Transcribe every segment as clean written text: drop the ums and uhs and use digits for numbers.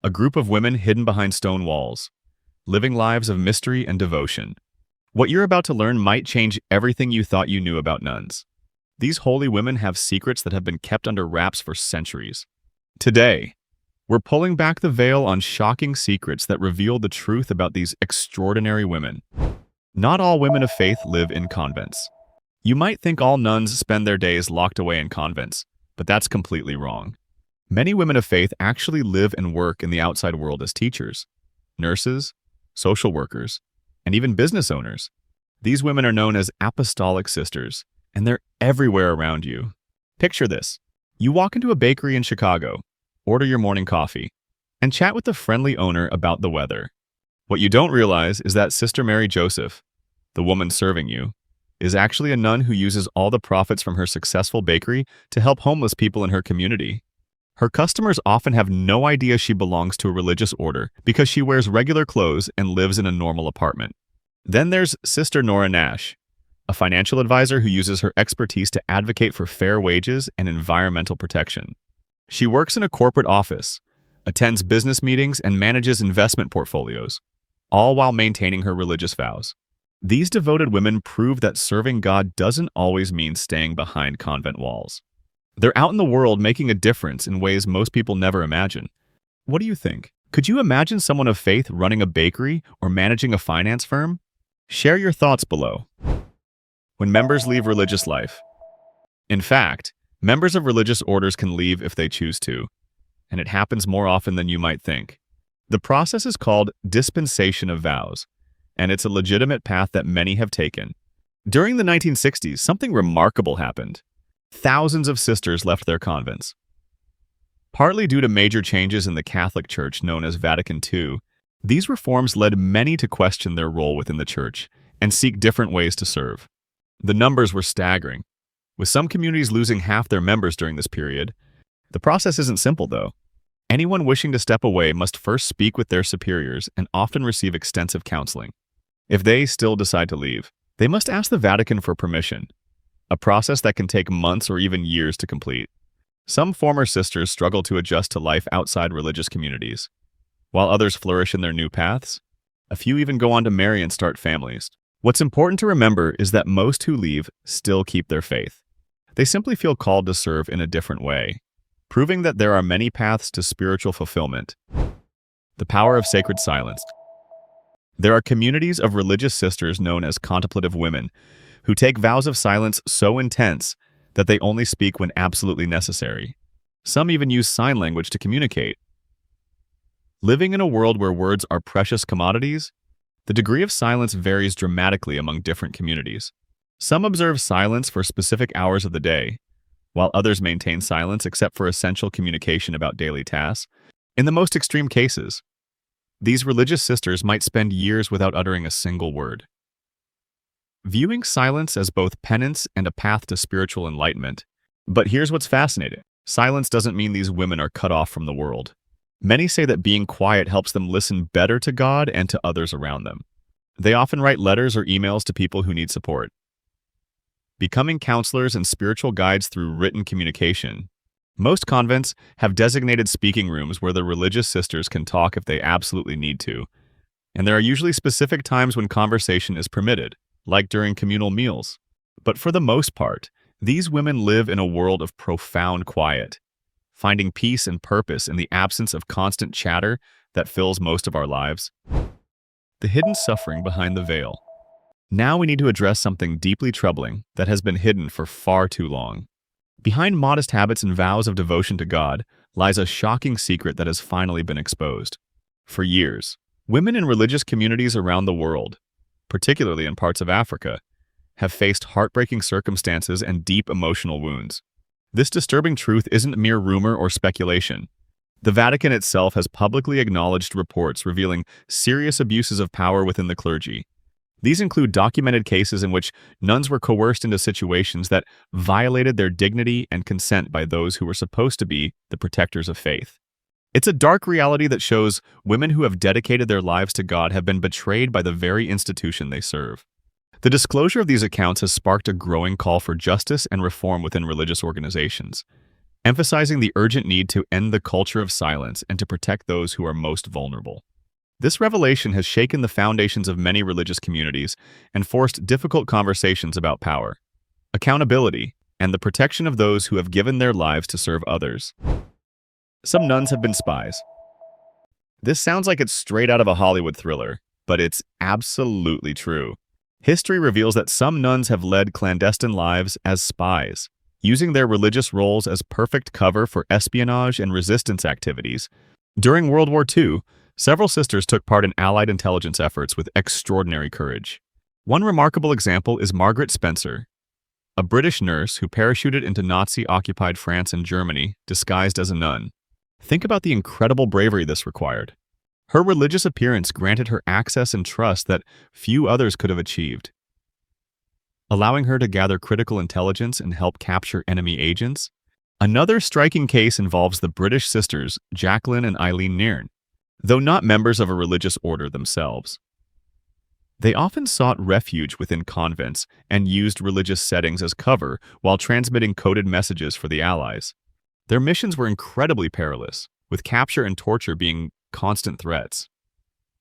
a group of women hidden behind stone walls, living lives of mystery and devotion. What you're about to learn might change everything you thought you knew about nuns. These holy women have secrets that have been kept under wraps for centuries. Today, we're pulling back the veil on shocking secrets that reveal the truth about these extraordinary women. Not all women of faith live in convents. You might think all nuns spend their days locked away in convents, but that's completely wrong. Many women of faith actually live and work in the outside world as teachers, nurses, social workers, and even business owners. These women are known as apostolic sisters, and they're everywhere around you. Picture this. You walk into a bakery in Chicago, order your morning coffee, and chat with the friendly owner about the weather. What you don't realize is that Sister Mary Joseph, the woman serving you, is actually a nun who uses all the profits from her successful bakery to help homeless people in her community. Her customers often have no idea she belongs to a religious order because she wears regular clothes and lives in a normal apartment. Then there's Sister Nora Nash, a financial advisor who uses her expertise to advocate for fair wages and environmental protection. She works in a corporate office, attends business meetings, and manages investment portfolios, all while maintaining her religious vows. These devoted women prove that serving God doesn't always mean staying behind convent walls. They're out in the world making a difference in ways most people never imagine. What do you think? Could you imagine someone of faith running a bakery or managing a finance firm? Share your thoughts below. When members leave religious life. In fact, members of religious orders can leave if they choose to, and it happens more often than you might think. The process is called dispensation of vows, and it's a legitimate path that many have taken. During the 1960s, something remarkable happened. Thousands of sisters left their convents. Partly due to major changes in the Catholic Church known as Vatican II, these reforms led many to question their role within the Church and seek different ways to serve. The numbers were staggering, with some communities losing half their members during this period. The process isn't simple, though. Anyone wishing to step away must first speak with their superiors and often receive extensive counseling. If they still decide to leave, they must ask the Vatican for permission, a process that can take months or even years to complete. Some former sisters struggle to adjust to life outside religious communities, while others flourish in their new paths. A few even go on to marry and start families. What's important to remember is that most who leave still keep their faith. They simply feel called to serve in a different way, proving that there are many paths to spiritual fulfillment. The power of sacred silence. There are communities of religious sisters known as contemplative women who take vows of silence so intense that they only speak when absolutely necessary. Some even use sign language to communicate. Living in a world where words are precious commodities, the degree of silence varies dramatically among different communities. Some observe silence for specific hours of the day, while others maintain silence except for essential communication about daily tasks. In the most extreme cases, these religious sisters might spend years without uttering a single word. Viewing silence as both penance and a path to spiritual enlightenment. But here's what's fascinating. Silence doesn't mean these women are cut off from the world. Many say that being quiet helps them listen better to God and to others around them. They often write letters or emails to people who need support, becoming counselors and spiritual guides through written communication. Most convents have designated speaking rooms where the religious sisters can talk if they absolutely need to, and there are usually specific times when conversation is permitted, like during communal meals. But for the most part, these women live in a world of profound quiet, finding peace and purpose in the absence of constant chatter that fills most of our lives. The hidden suffering behind the veil. Now we need to address something deeply troubling that has been hidden for far too long. Behind modest habits and vows of devotion to God lies a shocking secret that has finally been exposed. For years, women in religious communities around the world, particularly in parts of Africa, have faced heartbreaking circumstances and deep emotional wounds. This disturbing truth isn't mere rumor or speculation. The Vatican itself has publicly acknowledged reports revealing serious abuses of power within the clergy. These include documented cases in which nuns were coerced into situations that violated their dignity and consent by those who were supposed to be the protectors of faith. It's a dark reality that shows women who have dedicated their lives to God have been betrayed by the very institution they serve. The disclosure of these accounts has sparked a growing call for justice and reform within religious organizations. emphasizing the urgent need to end the culture of silence and to protect those who are most vulnerable. This revelation has shaken the foundations of many religious communities and forced difficult conversations about power, accountability, and the protection of those who have given their lives to serve others. Some nuns have been spies. This sounds like it's straight out of a Hollywood thriller, but it's absolutely true. History reveals that some nuns have led clandestine lives as spies, using their religious roles as perfect cover for espionage and resistance activities. During World War II, several sisters took part in Allied intelligence efforts with extraordinary courage. One remarkable example is Margaret Spencer, a British nurse who parachuted into Nazi-occupied France and Germany disguised as a nun. Think about the incredible bravery this required. Her religious appearance granted her access and trust that few others could have achieved, allowing her to gather critical intelligence and help capture enemy agents. Another striking case involves the British sisters Jacqueline and Eileen Nairn. Though not members of a religious order themselves, they often sought refuge within convents and used religious settings as cover while transmitting coded messages for the Allies. Their missions were incredibly perilous, with capture and torture being constant threats.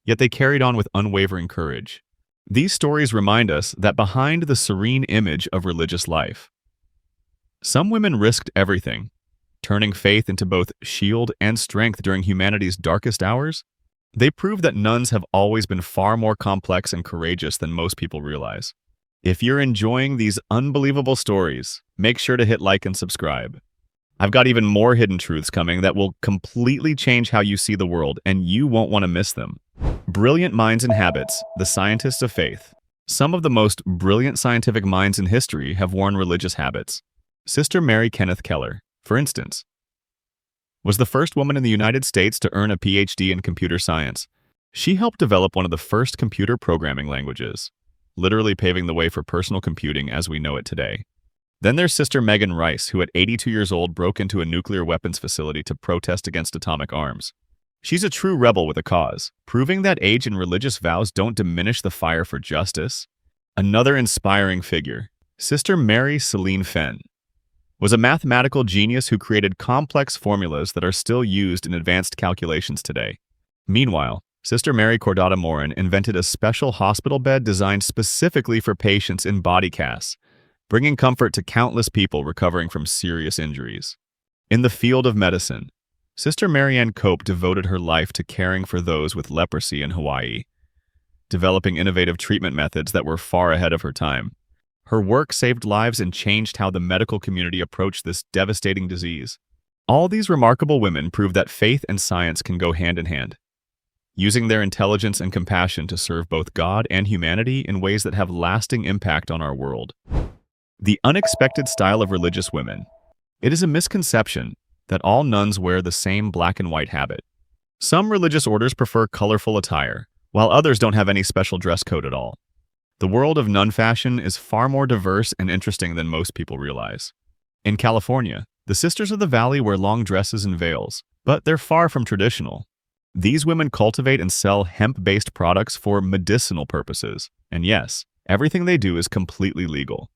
Yet they carried on with unwavering courage. These stories remind us that behind the serene image of religious life, some women risked everything, turning faith into both shield and strength during humanity's darkest hours. They prove that nuns have always been far more complex and courageous than most people realize. If you're enjoying these unbelievable stories, make sure to hit like and subscribe. I've got even more hidden truths coming that will completely change how you see the world, and you won't want to miss them. Brilliant Minds and Habits, the Scientists of Faith. Some of the most brilliant scientific minds in history have worn religious habits. Sister Mary Kenneth Keller, for instance, was the first woman in the United States to earn a PhD in computer science. She helped develop one of the first computer programming languages, literally paving the way for personal computing as we know it today. Then there's Sister Megan Rice, who at 82 years old broke into a nuclear weapons facility to protest against atomic arms. She's a true rebel with a cause, proving that age and religious vows don't diminish the fire for justice. Another inspiring figure, Sister Mary Celine Fenn, was a mathematical genius who created complex formulas that are still used in advanced calculations today. Meanwhile, Sister Mary Cordata Morin invented a special hospital bed designed specifically for patients in body casts, bringing comfort to countless people recovering from serious injuries. In the field of medicine, Sister Marianne Cope devoted her life to caring for those with leprosy in Hawaii, developing innovative treatment methods that were far ahead of her time. Her work saved lives and changed how the medical community approached this devastating disease. All these remarkable women prove that faith and science can go hand in hand, using their intelligence and compassion to serve both God and humanity in ways that have lasting impact on our world. The unexpected style of religious women. It is a misconception that all nuns wear the same black and white habit. Some religious orders prefer colorful attire, while others don't have any special dress code at all. The world of nun fashion is far more diverse and interesting than most people realize. In California, the Sisters of the Valley wear long dresses and veils, but they're far from traditional. These women cultivate and sell hemp-based products for medicinal purposes, and yes, everything they do is completely legal.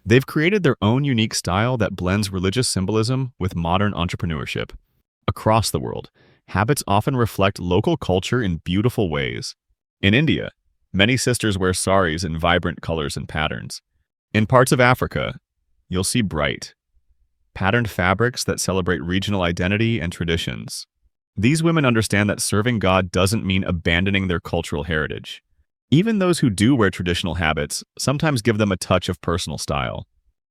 They've created their own unique style that blends religious symbolism with modern entrepreneurship. Across the world, habits often reflect local culture in beautiful ways. In India, many sisters wear saris in vibrant colors and patterns. In parts of Africa, you'll see bright, patterned fabrics that celebrate regional identity and traditions. These women understand that serving God doesn't mean abandoning their cultural heritage. Even those who do wear traditional habits sometimes give them a touch of personal style.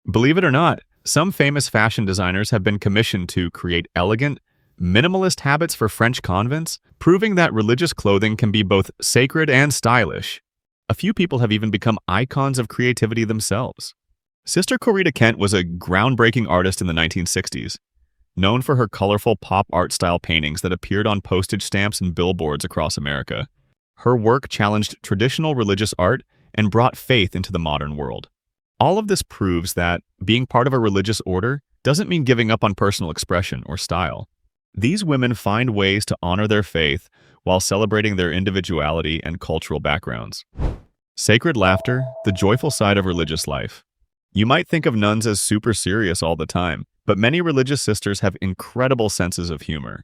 Believe it or not, some famous fashion designers have been commissioned to create elegant, minimalist habits for French convents, proving that religious clothing can be both sacred and stylish. A few people have even become icons of creativity themselves. Sister Corita Kent was a groundbreaking artist in the 1960s, known for her colorful pop art style paintings that appeared on postage stamps and billboards across America. Her work challenged traditional religious art and brought faith into the modern world. All of this proves that being part of a religious order doesn't mean giving up on personal expression or style. These women find ways to honor their faith while celebrating their individuality and cultural backgrounds. Sacred laughter, the joyful side of religious life. You might think of nuns as super serious all the time, But many religious sisters have incredible senses of humor.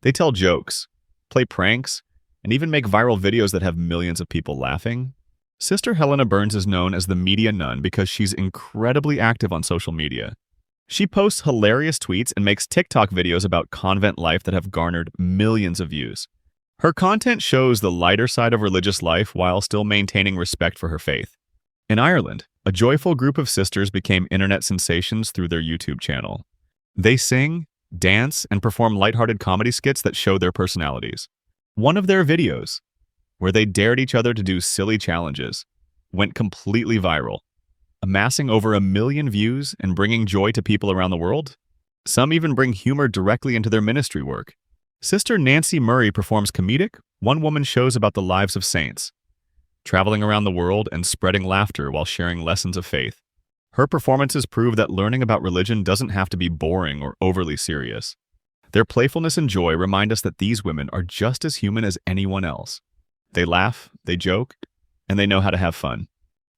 They tell jokes, play pranks, and even make viral videos that have millions of people laughing. Sister Helena Burns is known as the media nun because she's incredibly active on social media. She posts hilarious tweets and makes TikTok videos about convent life that have garnered millions of views. Her content shows the lighter side of religious life while still maintaining respect for her faith. In Ireland, a joyful group of sisters became internet sensations through their YouTube channel. They sing, dance, and perform lighthearted comedy skits that show their personalities. One of their videos, where they dared each other to do silly challenges, went completely viral, amassing over 1 million views and bringing joy to people around the world. Some even bring humor directly into their ministry work. Sister Nancy Murray performs comedic, one-woman shows about the lives of saints, traveling around the world and spreading laughter while sharing lessons of faith. Her performances prove that learning about religion doesn't have to be boring or overly serious. Their playfulness and joy remind us that these women are just as human as anyone else. They laugh, they joke, and they know how to have fun.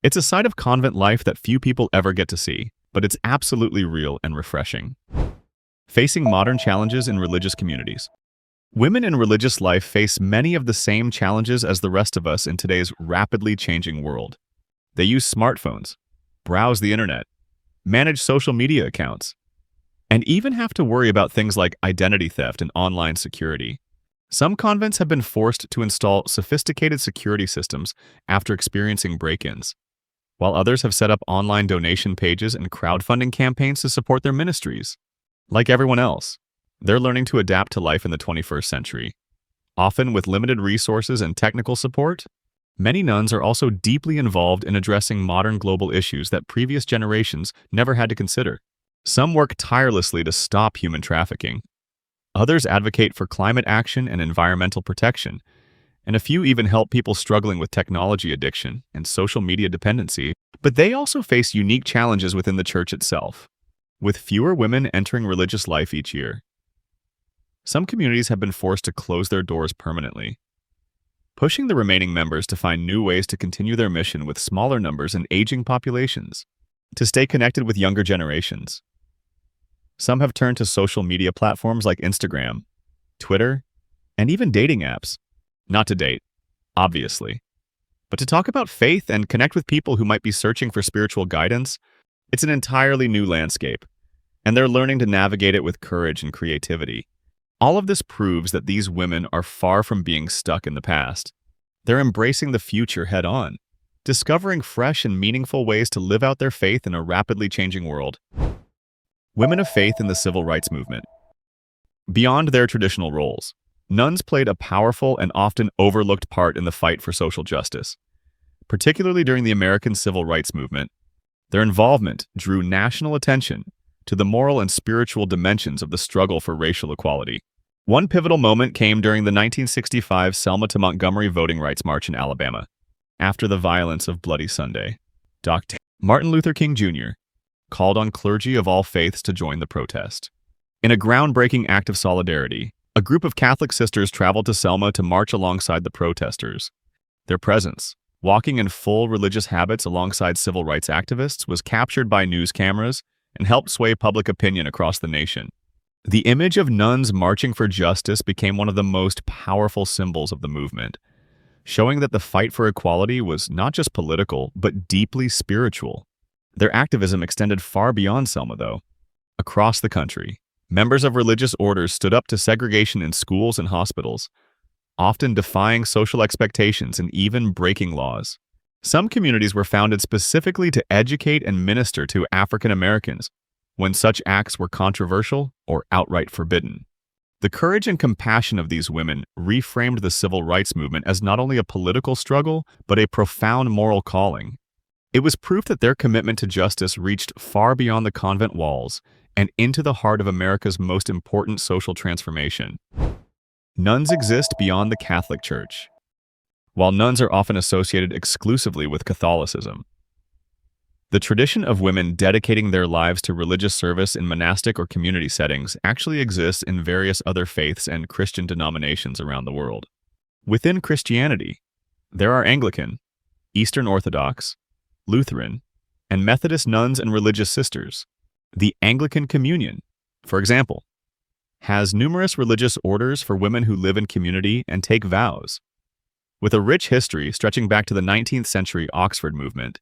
It's a side of convent life that few people ever get to see, but it's absolutely real and refreshing. Facing modern challenges in religious communities. Women in religious life face many of the same challenges as the rest of us in today's rapidly changing world. They use smartphones, browse the internet, manage social media accounts, and even have to worry about things like identity theft and online security. Some convents have been forced to install sophisticated security systems after experiencing break-ins, while others have set up online donation pages and crowdfunding campaigns to support their ministries. Like everyone else, they're learning to adapt to life in the 21st century. Often with limited resources and technical support, many nuns are also deeply involved in addressing modern global issues that previous generations never had to consider. Some work tirelessly to stop human trafficking. Others advocate for climate action and environmental protection, and a few even help people struggling with technology addiction and social media dependency. But they also face unique challenges within the church itself. With fewer women entering religious life each year, some communities have been forced to close their doors permanently, pushing the remaining members to find new ways to continue their mission with smaller numbers and aging populations. To stay connected with younger generations, some have turned to social media platforms like Instagram, Twitter, and even dating apps. Not to date, obviously, but to talk about faith and connect with people who might be searching for spiritual guidance. It's an entirely new landscape, and they're learning to navigate it with courage and creativity. All of this proves that these women are far from being stuck in the past. They're embracing the future head-on, discovering fresh and meaningful ways to live out their faith in a rapidly changing world. Women of faith in the civil rights movement. Beyond their traditional roles, nuns played a powerful and often overlooked part in the fight for social justice. Particularly during the American Civil Rights Movement, their involvement drew national attention to the moral and spiritual dimensions of the struggle for racial equality. One pivotal moment came during the 1965 Selma to Montgomery Voting Rights March in Alabama. After the violence of Bloody Sunday, Dr. Martin Luther King Jr. called on clergy of all faiths to join the protest. In a groundbreaking act of solidarity, a group of Catholic sisters traveled to Selma to march alongside the protesters. Their presence, walking in full religious habits alongside civil rights activists, was captured by news cameras and helped sway public opinion across the nation. The image of nuns marching for justice became one of the most powerful symbols of the movement, showing that the fight for equality was not just political, but deeply spiritual. Their activism extended far beyond Selma, though. Across the country, members of religious orders stood up to segregation in schools and hospitals, often defying social expectations and even breaking laws. Some communities were founded specifically to educate and minister to African Americans when such acts were controversial or outright forbidden. The courage and compassion of these women reframed the civil rights movement as not only a political struggle, but a profound moral calling. It was proof that their commitment to justice reached far beyond the convent walls and into the heart of America's most important social transformation. Nuns exist beyond the Catholic Church. While nuns are often associated exclusively with Catholicism, the tradition of women dedicating their lives to religious service in monastic or community settings actually exists in various other faiths and Christian denominations around the world. Within Christianity, there are Anglican, Eastern Orthodox, Lutheran, and Methodist nuns and religious sisters, The Anglican Communion, for example, has numerous religious orders for women who live in community and take vows, with a rich history stretching back to the 19th century Oxford movement.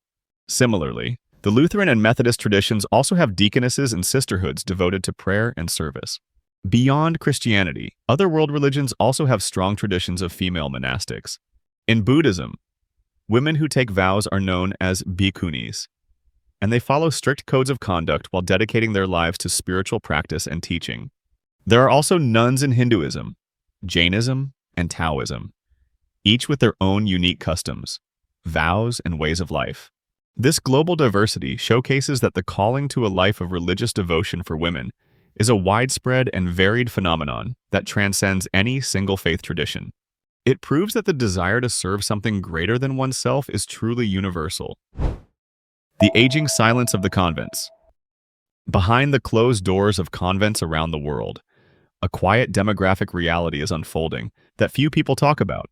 Similarly, the Lutheran and Methodist traditions also have deaconesses and sisterhoods devoted to prayer and service. Beyond Christianity, other world religions also have strong traditions of female monastics. In Buddhism, women who take vows are known as bhikkhunis, and they follow strict codes of conduct while dedicating their lives to spiritual practice and teaching. There are also nuns in Hinduism, Jainism, and Taoism, each with their own unique customs, vows, and ways of life. This global diversity showcases that the calling to a life of religious devotion for women is a widespread and varied phenomenon that transcends any single faith tradition. It proves that the desire to serve something greater than oneself is truly universal. The aging silence of the convents. Behind the closed doors of convents around the world, a quiet demographic reality is unfolding that few people talk about.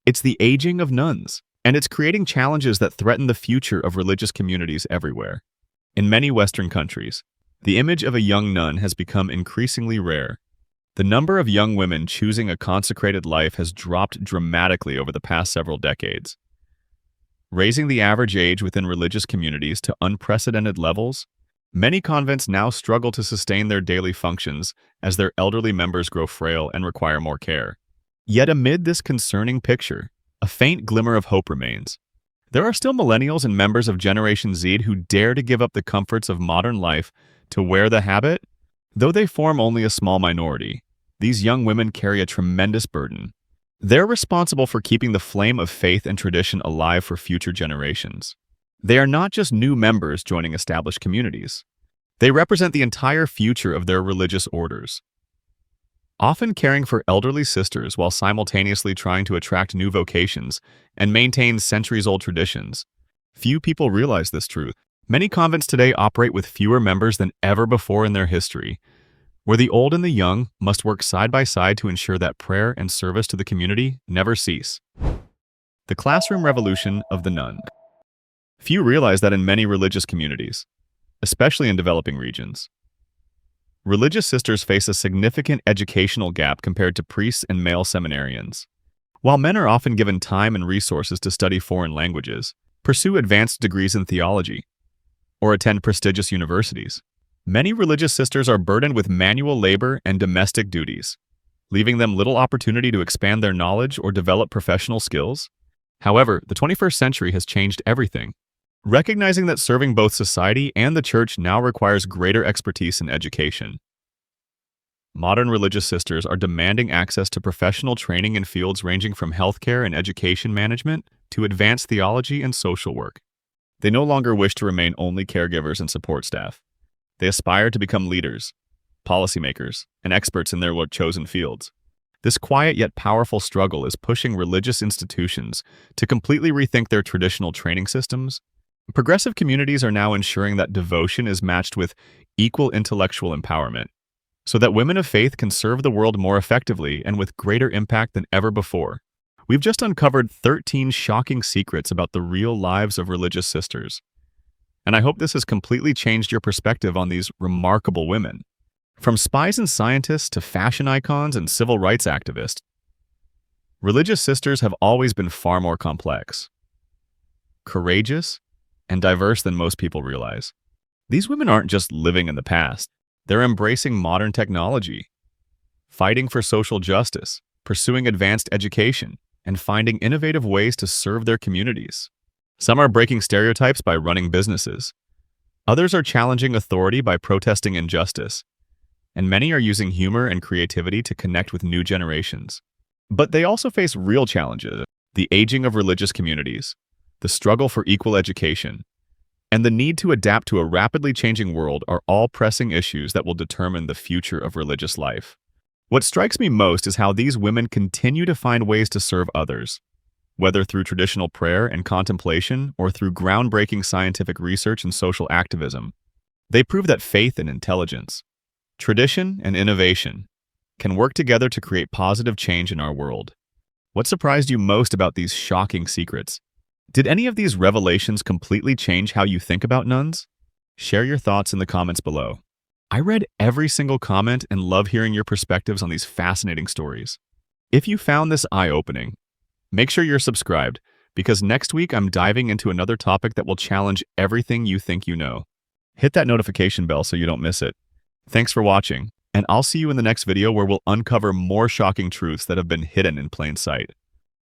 It's the aging of nuns, and it's creating challenges that threaten the future of religious communities everywhere. In many Western countries, the image of a young nun has become increasingly rare. The number of young women choosing a consecrated life has dropped dramatically over the past several decades, raising the average age within religious communities to unprecedented levels. Many convents now struggle to sustain their daily functions as their elderly members grow frail and require more care. Yet amid this concerning picture, a faint glimmer of hope remains. There are still millennials and members of Generation Z who dare to give up the comforts of modern life to wear the habit. Though they form only a small minority, these young women carry a tremendous burden. They're responsible for keeping the flame of faith and tradition alive for future generations. They are not just new members joining established communities. They represent the entire future of their religious orders, often caring for elderly sisters while simultaneously trying to attract new vocations and maintain centuries-old traditions. Few people realize this truth. Many convents today operate with fewer members than ever before in their history, where the old and the young must work side by side to ensure that prayer and service to the community never cease. The classroom revolution of the nun. Few realize that in many religious communities, especially in developing regions, religious sisters face a significant educational gap compared to priests and male seminarians. While men are often given time and resources to study foreign languages, pursue advanced degrees in theology, or attend prestigious universities, many religious sisters are burdened with manual labor and domestic duties, leaving them little opportunity to expand their knowledge or develop professional skills. However, the 21st century has changed everything. Recognizing that serving both society and the church now requires greater expertise in education. Modern religious sisters are demanding access to professional training in fields ranging from healthcare and education management to advanced theology and social work. They no longer wish to remain only caregivers and support staff. They aspire to become leaders, policymakers, and experts in their chosen fields. This quiet yet powerful struggle is pushing religious institutions to completely rethink their traditional training systems. Progressive communities are now ensuring that devotion is matched with equal intellectual empowerment, so that women of faith can serve the world more effectively and with greater impact than ever before. We've just uncovered 13 shocking secrets about the real lives of religious sisters, and I hope this has completely changed your perspective on these remarkable women. From spies and scientists to fashion icons and civil rights activists, religious sisters have always been far more complex, courageous, and diverse than most people realize. These women aren't just living in the past. They're embracing modern technology, fighting for social justice, pursuing advanced education, and finding innovative ways to serve their communities. Some are breaking stereotypes by running businesses. Others are challenging authority by protesting injustice. And many are using humor and creativity to connect with new generations. But they also face real challenges: the aging of religious communities, the struggle for equal education, and the need to adapt to a rapidly changing world are all pressing issues that will determine the future of religious life. What strikes me most is how these women continue to find ways to serve others, whether through traditional prayer and contemplation or through groundbreaking scientific research and social activism. They prove that faith and intelligence, tradition and innovation, can work together to create positive change in our world. What surprised you most about these shocking secrets? Did any of these revelations completely change how you think about nuns? Share your thoughts in the comments below. I read every single comment and love hearing your perspectives on these fascinating stories. If you found this eye-opening, make sure you're subscribed, because next week I'm diving into another topic that will challenge everything you think you know. Hit that notification bell so you don't miss it. Thanks for watching, and I'll see you in the next video where we'll uncover more shocking truths that have been hidden in plain sight.